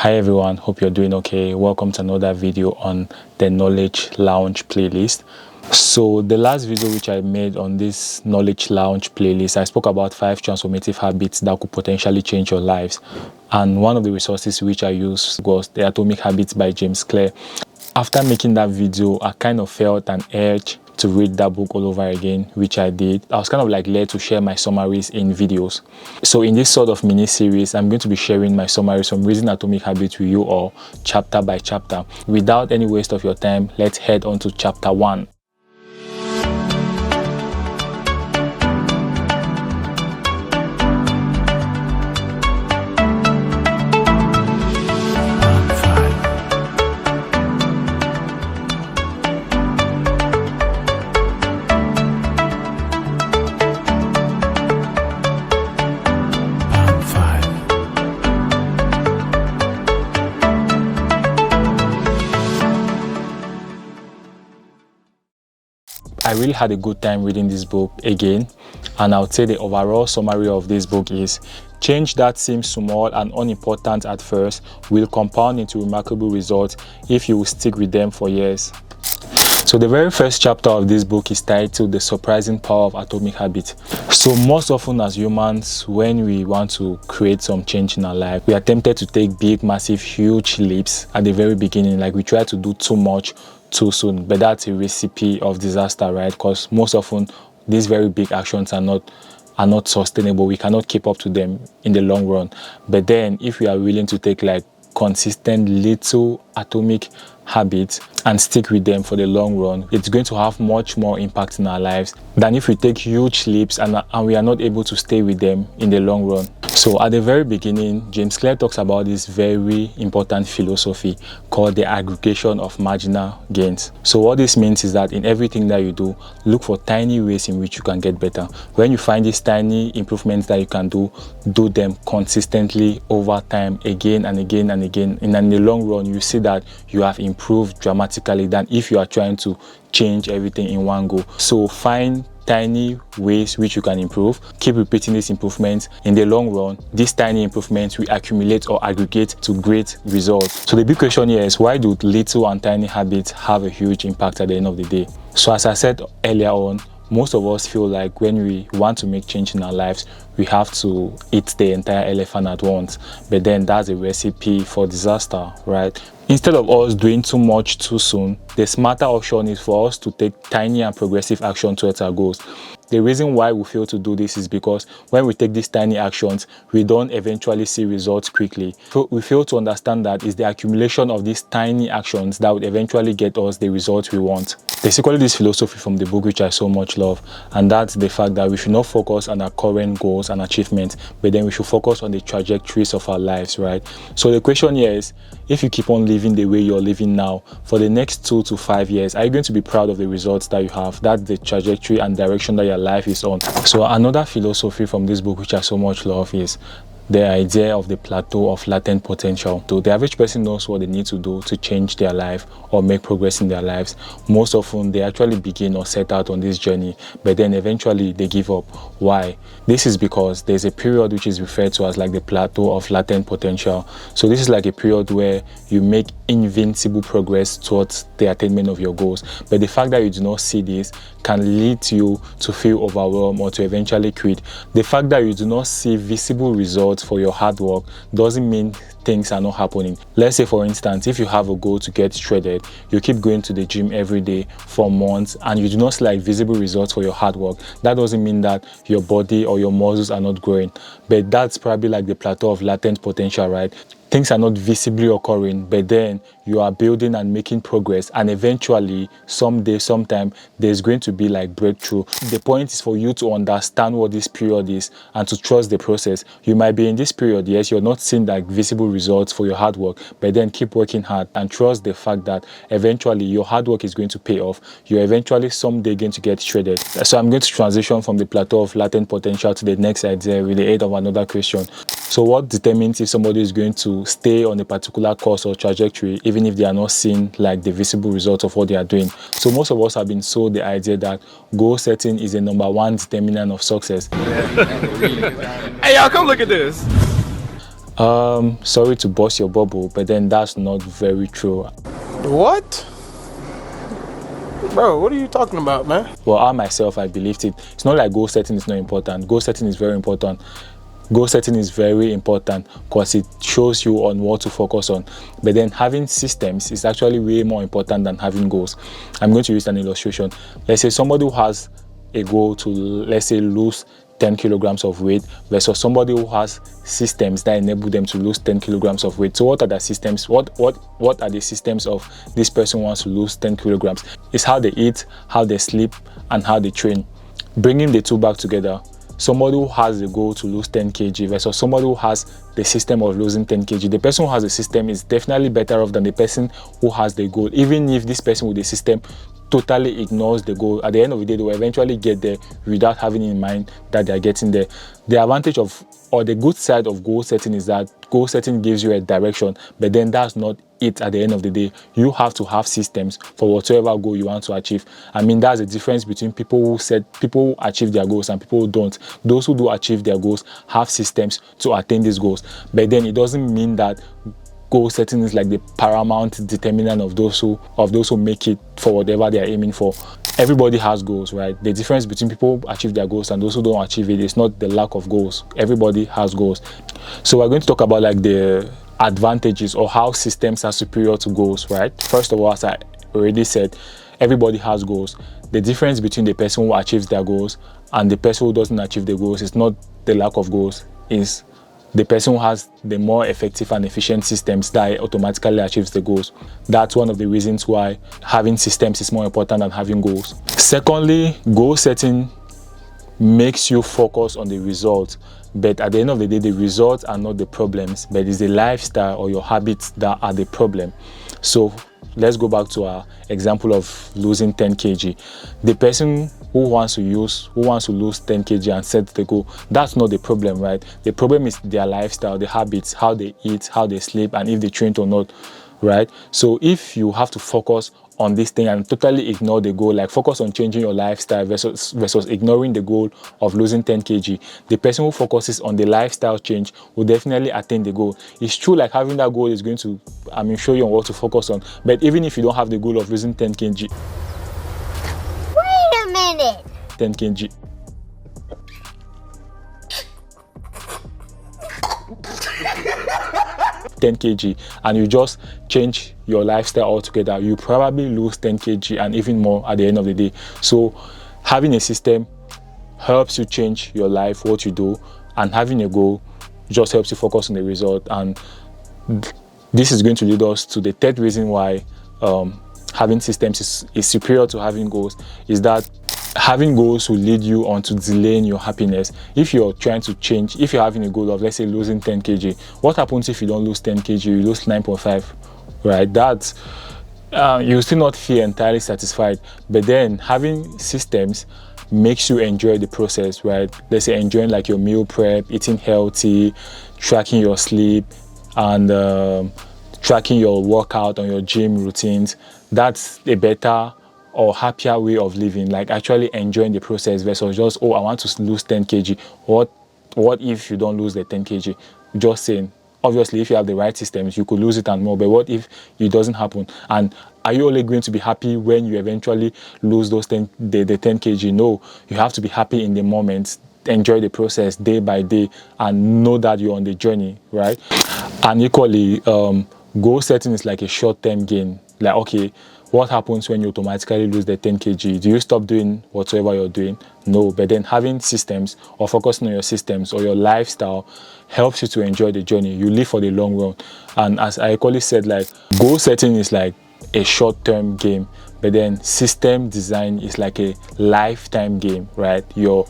Hi everyone, hope you're doing okay. Welcome to another video on the Knowledge Lounge playlist. So the last video which I made on this Knowledge Lounge playlist, I spoke about 5 transformative habits that could potentially change your lives. And one of the resources which I used was The Atomic Habits by James Clear. After making that video, I kind of felt an urge to read that book all over again, which I did. I was kind of like led to share my summaries in videos. So in this sort of mini series, I'm going to be sharing my summaries from Reading Atomic Habits with you all, chapter by chapter. Without any waste of your time, let's head on to chapter 1. I really had a good time reading this book again, and I would say the overall summary of this book is: change that seems small and unimportant at first will compound into remarkable results if you will stick with them for years. So the very first chapter of this book is titled The Surprising Power of Atomic Habits. So most often as humans, when we want to create some change in our life, we are tempted to take big, massive, huge leaps at the very beginning. Like we try to do too much too soon, but that's a recipe of disaster, right? Because most often these very big actions are not sustainable. We cannot keep up to them in the long run. But then if we are willing to take like consistent little atomic habits and stick with them for the long run, it's going to have much more impact in our lives than if we take huge leaps and we are not able to stay with them in the long run. So at the very beginning, James Clear talks about this very important philosophy called the aggregation of marginal gains. So what this means is that in everything that you do, look for tiny ways in which you can get better. When you find these tiny improvements that you can do them consistently over time, again and again and again. And in the long run, you see that you have improved dramatically than if you are trying to change everything in one go. So find tiny ways which you can improve. Keep repeating these improvements. In the long run, these tiny improvements will accumulate or aggregate to great results. So the big question here is, why do little and tiny habits have a huge impact at the end of the day? So as I said earlier on, most of us feel like when we want to make change in our lives, we have to eat the entire elephant at once. But then that's a recipe for disaster, right? Instead of us doing too much too soon, the smarter option is for us to take tiny and progressive action towards our goals. The reason why we fail to do this is because when we take these tiny actions, we don't eventually see results quickly. So we fail to understand that it's the accumulation of these tiny actions that would eventually get us the results we want. There's equally this philosophy from the book which I so much love, and that's the fact that we should not focus on our current goals and achievements, but then we should focus on the trajectories of our lives, right? So the question here is, if you keep on living the way you're living now for the next 2 to 5 years, are you going to be proud of the results that you have? That's the trajectory and direction that your life is on. So another philosophy from this book which I so much love is the idea of the plateau of latent potential. So the average person knows what they need to do to change their life or make progress in their lives. Most often they actually begin or set out on this journey, but then eventually they give up. Why? This is because there's a period which is referred to as like the plateau of latent potential. So this is like a period where you make invincible progress towards the attainment of your goals, but the fact that you do not see this can lead you to feel overwhelmed or to eventually quit. The fact that you do not see visible results for your hard work doesn't mean things are not happening. Let's say, for instance, if you have a goal to get shredded, you keep going to the gym every day for months and you do not see like visible results for your hard work, that doesn't mean that your body or your muscles are not growing, but that's probably like the plateau of latent potential, right? Things are not visibly occurring, but then you are building and making progress, and eventually someday, sometime, there's going to be like breakthrough. The point is for you to understand what this period is and to trust the process. You might be in this period, yes, you're not seeing like visible results for your hard work, but then keep working hard and trust the fact that eventually your hard work is going to pay off. You're eventually someday going to get shredded. So I'm going to transition from the plateau of latent potential to the next idea with the aid of another question. So what determines if somebody is going to stay on a particular course or trajectory even if they are not seeing like the visible results of what they are doing? So most of us have been sold the idea that goal setting is the #1 determinant of success. Hey y'all, come look at this. Sorry to burst your bubble, but then that's not very true. What? Bro, what are you talking about, man? Well, I myself, I believed it. It's not like goal setting is not important. Goal setting is very important. Goal setting is very important because it shows you on what to focus on. But then having systems is actually way more important than having goals. I'm going to use an illustration. Let's say somebody who has a goal to, let's say, lose 10 kilograms of weight versus somebody who has systems that enable them to lose 10 kilograms of weight. So what are the systems? What are the systems of this person who wants to lose 10 kilograms? It's how they eat, how they sleep, and how they train. Bringing the two back together, somebody who has the goal to lose 10 kg versus somebody who has the system of losing 10 kg. The person who has the system is definitely better off than the person who has the goal. Even if this person with the system totally ignores the goal, at the end of the day, they will eventually get there without having in mind that they are getting there. The advantage of, or the good side of goal setting is that goal setting gives you a direction, but then that's not it. At the end of the day, you have to have systems for whatever goal you want to achieve. I mean, that's the difference between people who achieve their goals and people who don't. Those who do achieve their goals have systems to attain these goals, but then it doesn't mean that goal setting is like the paramount determinant of those who make it for whatever they are aiming for. Everybody has goals, right? The difference between people who achieve their goals and those who don't achieve it is not the lack of goals. Everybody has goals. So we're going to talk about like the advantages or how systems are superior to goals, right? First of all, as I already said, everybody has goals. The difference between the person who achieves their goals and the person who doesn't achieve the goals is not the lack of goals, is the person who has the more effective and efficient systems that automatically achieves the goals. That's one of the reasons why having systems is more important than having goals. Secondly, goal setting makes you focus on the results, but at the end of the day, the results are not the problems, but it's the lifestyle or your habits that are the problem. So let's go back to our example of losing 10 kg. The person who wants to lose 10 kg and set the goal, that's not the problem, right? The problem is their lifestyle, the habits, how they eat, how they sleep, and if they train or not, right? So if you have to focus on this thing and totally ignore the goal, like focus on changing your lifestyle versus ignoring the goal of losing 10 kg, the person who focuses on the lifestyle change will definitely attain the goal. It's true, like having that goal is going to, show you on what to focus on, but even if you don't have the goal of losing 10 kg, wait a minute, 10 kg, and you just change your lifestyle altogether, you probably lose 10 kg and even more at the end of the day. So having a system helps you change your life, what you do, and having a goal just helps you focus on the result. And this is going to lead us to the third reason why having systems is superior to having goals, is that having goals will lead you on to delaying your happiness. If you're trying to change, if you're having a goal of, let's say, losing 10 kg, what happens if you don't lose 10 kg, you lose 9.5, right? That's, you'll still not feel entirely satisfied, but then having systems makes you enjoy the process, right? Let's say enjoying like your meal prep, eating healthy, tracking your sleep, and tracking your workout on your gym routines. That's a better or happier way of living, like actually enjoying the process versus just, oh, I want to lose 10 kg. What if you don't lose the 10 kg? Just saying, obviously, if you have the right systems, you could lose it and more, but what if it doesn't happen? And are you only going to be happy when you eventually lose those the 10 kg? No, you have to be happy in the moment, enjoy the process day by day, and know that you're on the journey, right? And equally, goal setting is like a short-term gain. Like, okay, what happens when you automatically lose the 10 kg? Do you stop doing whatever you're doing? No, but then having systems or focusing on your systems or your lifestyle helps you to enjoy the journey. You live for the long run. And as I equally said, like, goal setting is like a short-term game, but then system design is like a lifetime game, right? You're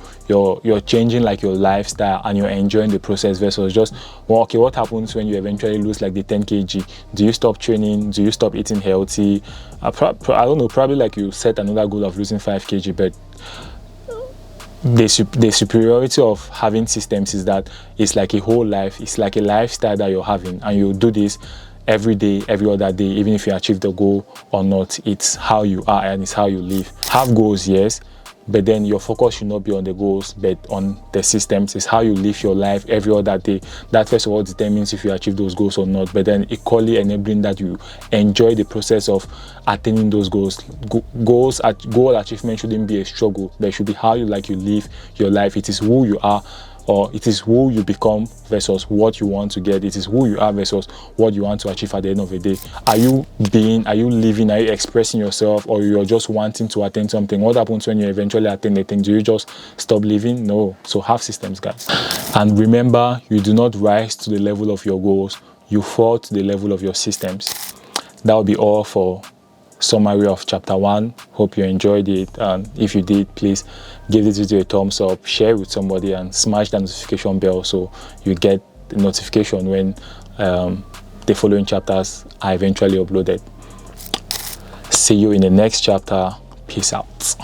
changing like your lifestyle and you're enjoying the process versus just, well, okay, what happens when you eventually lose like the 10 kg? Do you stop training? Do you stop eating healthy? I don't know, probably like you set another goal of losing 5 kg, but the superiority of having systems is that it's like a whole life. It's like a lifestyle that you're having, and you do this every day, every other day, even if you achieve the goal or not. It's how you are and it's how you live. Have goals, yes, but then your focus should not be on the goals but on the systems. It's how you live your life every other day that first of all determines if you achieve those goals or not, but then equally enabling that you enjoy the process of attaining those goals. Goal achievement shouldn't be a struggle, but it should be how you live your life. It is who you are, or it is who you become versus what you want to get. It is who you are versus what you want to achieve at the end of the day. Are you living, are you expressing yourself, or you're just wanting to attain something? What happens when you eventually attain the thing? Do you just stop living? No. So have systems, guys. And remember, you do not rise to the level of your goals, you fall to the level of your systems. That will be all for summary of chapter 1. Hope you enjoyed it, and if you did, please give this video a thumbs up, share with somebody, and smash that notification bell so you get the notification when the following chapters are eventually uploaded. See you in the next chapter. Peace out.